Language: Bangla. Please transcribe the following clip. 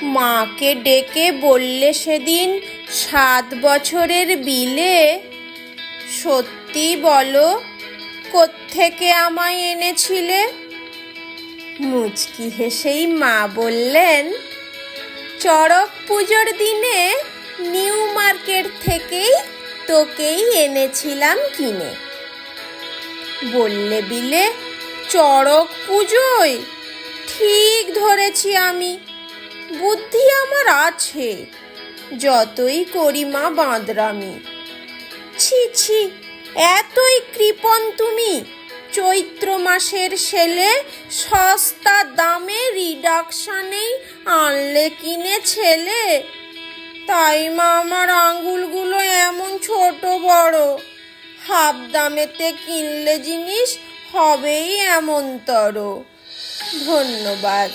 মাকে ডেকে বললে সেদিন 7 বছরের বিলে, সত্যি বলো কোত্থেকে আমায় এনেছিলে? মুচকি হেসেই মা বললেন, চড়ক পুজোর দিনে নিউ মার্কেট থেকেই তোকেই এনেছিলাম কিনে। বললে বিলে, চড়ক পুজোয়? ঠিক ধরেছি আমি, বুদ্ধি আমার আছে, যতই করি মা বাঁদরামি। ছি ছি, এতই কৃপণ তুমি? চৈত্র মাসের সেলে সস্তা দামে রিডাকশানেই আনলে কিনে ছেলে। তাই মা আমার আঙ্গুলগুলো এমন ছোট বড়, হাফ দামেতে কিনলে জিনিস হবেই এমনতর। ধন্যবাদ।